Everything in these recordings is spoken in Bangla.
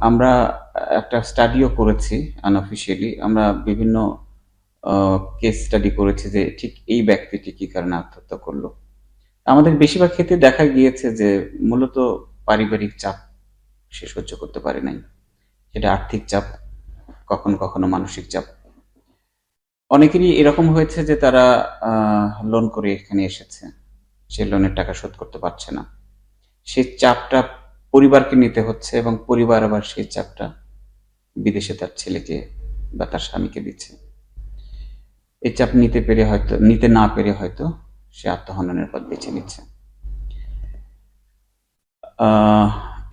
আমরা একটা স্টাডিও করেছি আনঅফিসিয়ালি। আমরা বিভিন্ন কেস স্টাডি করেছি যে ঠিক এই ব্যক্তিটি কি কারণে আত্মহত্যা করলো। আমাদের বেশিরভাগ ক্ষেত্রে দেখা গিয়েছে যে মূলত পারিবারিক চাপ সে সহ্য করতে পারে নাই। সেটা আর্থিক চাপ, কখনো কখনো মানসিক চাপ। অনেকেরই এরকম হয়েছে যে তারা লোন করে এখানে এসেছে, সে লোনের টাকা শোধ করতে পারছে না, সেই চাপটা পরিবারকে নিতে হচ্ছে এবং পরিবার আবার সেই চাপটা বিদেশে তার ছেলেকে বা তার স্বামীকে দিচ্ছে। এই চাপ নিতে না পেরে হয়তো সে আত্মহননের পথ বেছে নিচ্ছে।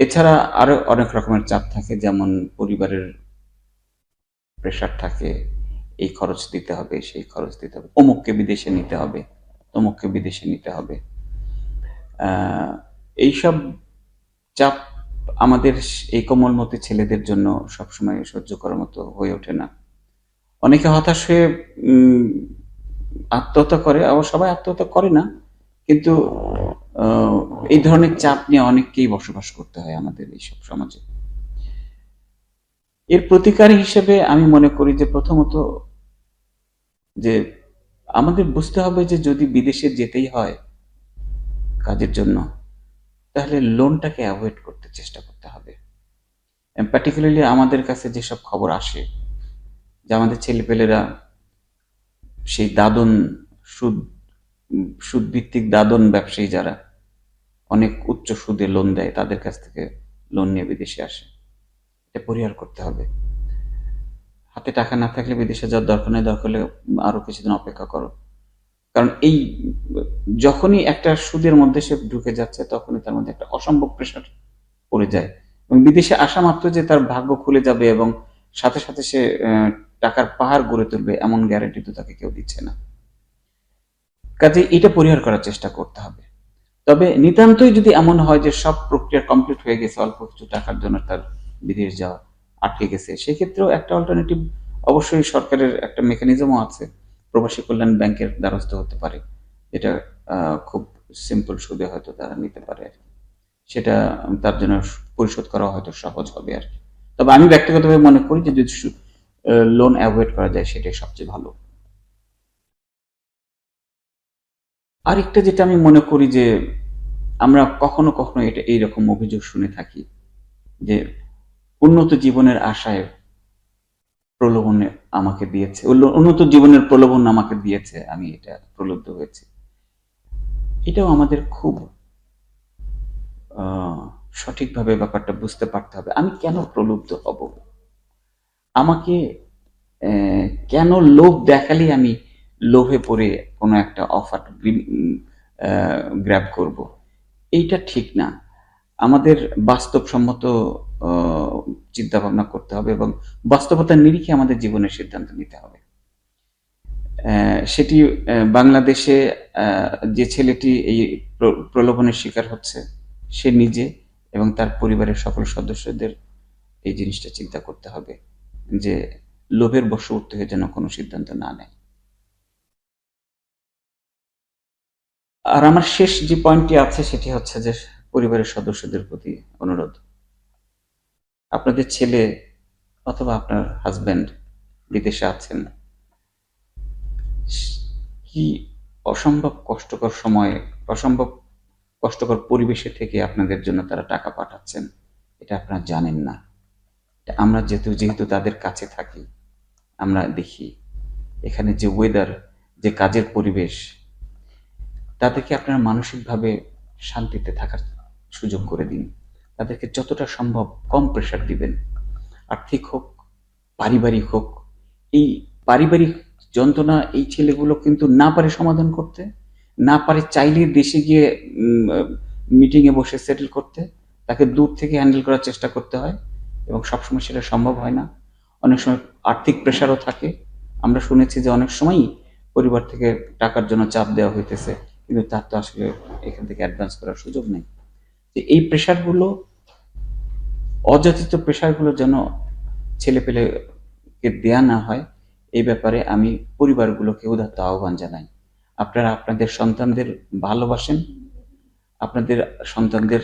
এছাড়া আরো অনেক রকমের চাপ থাকে, যেমন পরিবারের প্রেশার থাকে, এই খরচ দিতে হবে, সেই খরচ দিতে হবে, অমুককে বিদেশে নিতে হবে, তমুককে বিদেশে নিতে হবে। এইসব চাপ আমাদের এই কোমলমতি ছেলেদের জন্য সবসময় সহ্য করার মতো হয়ে ওঠে না। অনেকে হতাশ হয়ে আত্মহত্যা করে, আবার সবাই আত্মহত্যা করে না, কিন্তু এই ধরনের চাপ নিয়ে অনেককেই বসবাস করতে হয় আমাদের এইসব সমাজে। এর প্রতিকার হিসেবে আমি মনে করি যে প্রথমত যে আমাদের বুঝতে হবে যে যদি বিদেশে যেতেই হয় কাজের জন্য, তাহলে লোনটাকে অ্যাভয়েড করতে চেষ্টা করতে হবে। পার্টিকুলারলি আমাদের কাছে যেসব খবর আসে যে আমাদের ছেলেপেলেরা সেই দাদন সুদ সুদভিত্তিক দাদন ব্যবসায়ী যারা অনেক উচ্চ সুদে লোন দেয়, তাদের কাছ থেকে লোন নিয়ে বিদেশে আসে। এটা পরিহার করতে হবে। হাতে টাকা না থাকলে বিদেশে যাওয়ার দরকার নেই, দরকার হলে আরো কিছুদিন অপেক্ষা করো। কারণ এই যখনই একটা সুদের মধ্যে সে ঢুকে যাচ্ছে, তখনই তার মধ্যে একটা অসম্ভব প্রেশার পড়ে যায়, এবং বিদেশে আসা মাত্র যে তার ভাগ্য খুলে যাবে এবং সাথে সাথে সে টাকার পাহাড় গড়ে তুলবে, এমন গ্যারান্টি তো তাকে কেউ দিচ্ছে না। কাজে এটা পরিহার করার চেষ্টা করতে হবে। তবে নিতান্তই যদি এমন হয় যে সব প্রক্রিয়া কমপ্লিট হয়ে গেছে, অল্প কিছু টাকার জন্য তার বিদেশ যাওয়া আটকে গেছে, সেক্ষেত্রেও একটা অল্টারনেটিভ অবশ্যই সরকারের একটা মেকানিজমও আছে, প্রবাসী কল্যাণ ব্যাংকের দ্বারস্থ হতে পারে। এটা খুব সিম্পল সুদে হয়তো তারা নিতে পারে আর কি। সেটা তার জন্য পরিশোধ করা হয়তো সহজ হবে আর কি। তবে আমি ব্যক্তিগতভাবে মনে করি যে যদি লোন অ্যাভয়েড করা যায় সেটাই সবচেয়ে ভালো। আরেকটা যেটা আমি মনে করি যে আমরা কখনো কখনো এটা এইরকম অভিযোগ শুনে থাকি যে উন্নত জীবনের আশায় প্রলোভনে আমাকে দিয়েছে, উন্নত জীবনের প্রলোভন আমাকে দিয়েছে, আমি এটা প্রলুব্ধ হয়েছি। এটাও আমাদের খুব সঠিকভাবে ব্যাপারটা বুঝতে পারতে হবে। আমি কেন প্রলুব্ধ হব? আমাকে কেন লোভ দেখালেই আমি লোভে পড়ে কোনো একটা অফার গ্র্যাব করব? এইটা ঠিক না। আমাদের বাস্তবসম্মত চিন্তা ভাবনা করতে হবে এবং বাস্তবতার নিরিখে আমাদের জীবনের সিদ্ধান্ত নিতে হবে। সেটি বাংলাদেশে যে ছেলেটি এই প্রলোভনের শিকার হচ্ছে, সে নিজে এবং তার পরিবারের সকল সদস্যদের এই জিনিসটা চিন্তা করতে হবে যে লোভের বশবর্তী হয়ে যেন কোনো সিদ্ধান্ত না নেয়। আর আমার শেষ যে পয়েন্টটি আছে সেটি হচ্ছে যে পরিবারের সদস্যদের প্রতি অনুরোধ, আপনাদের ছেলে অথবা আপনার হাজবেন্ড বিদেশে আছেন, কি অসম্ভব কষ্টকর সময়ে, অসম্ভব কষ্টকর পরিবেশে থেকে আপনাদের জন্য তারা টাকা পাঠাচ্ছেন, এটা আপনারা জানেন না। আমরা যেহেতু তাদের কাছে থাকি, আমরা দেখি এখানে যে ওয়েদার, যে কাজের পরিবেশ, তাদেরকে আপনারা মানসিকভাবে শান্তিতে থাকার সুযোগ করে দিন। তাদেরকে যতটা সম্ভব কম প্রেশার দিবেন, আর্থিক হোক, পারিবারিক হোক। এই পারিবারিক যন্ত্রণা এই ছেলেগুলো কিন্তু না পারে সমাধান করতে, না পারে চাইলে দেশে গিয়ে মিটিংয়ে বসে সেটেল করতে, তাকে দূর থেকে হ্যান্ডেল করার চেষ্টা করতে হয় এবং সবসময় সেটা সম্ভব হয় না। অনেক সময় আর্থিক প্রেশারও থাকে। আমরা শুনেছি যে অনেক সময়ই পরিবার থেকে টাকার জন্য চাপ দেওয়া হইতেছে, কিন্তু তার তো আসলে এখান থেকে অ্যাডভান্স করার সুযোগ নেই। যে এই প্রেশারগুলো, অযাচিত প্রেশারগুলো যেন ছেলেপেলেকে দেয়া না হয়, এই ব্যাপারে আমি পরিবারগুলোকে উদাত্ত আহ্বান জানাই। আপনারা আপনাদের সন্তানদের ভালোবাসেন, আপনাদের সন্তানদের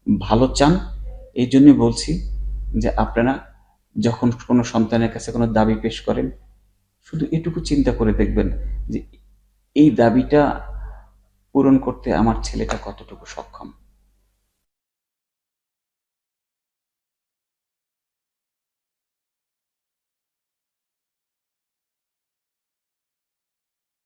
ভালো চান, এই জন্য বলছি যে আপনারা যখন কোনো সন্তানের কাছে কোনো দাবি পেশ করেন, শুধু এটুকু চিন্তা করে দেখবেন যে এই দাবিটা পূরণ করতে আমার ছেলেটা কতটুকু সক্ষম।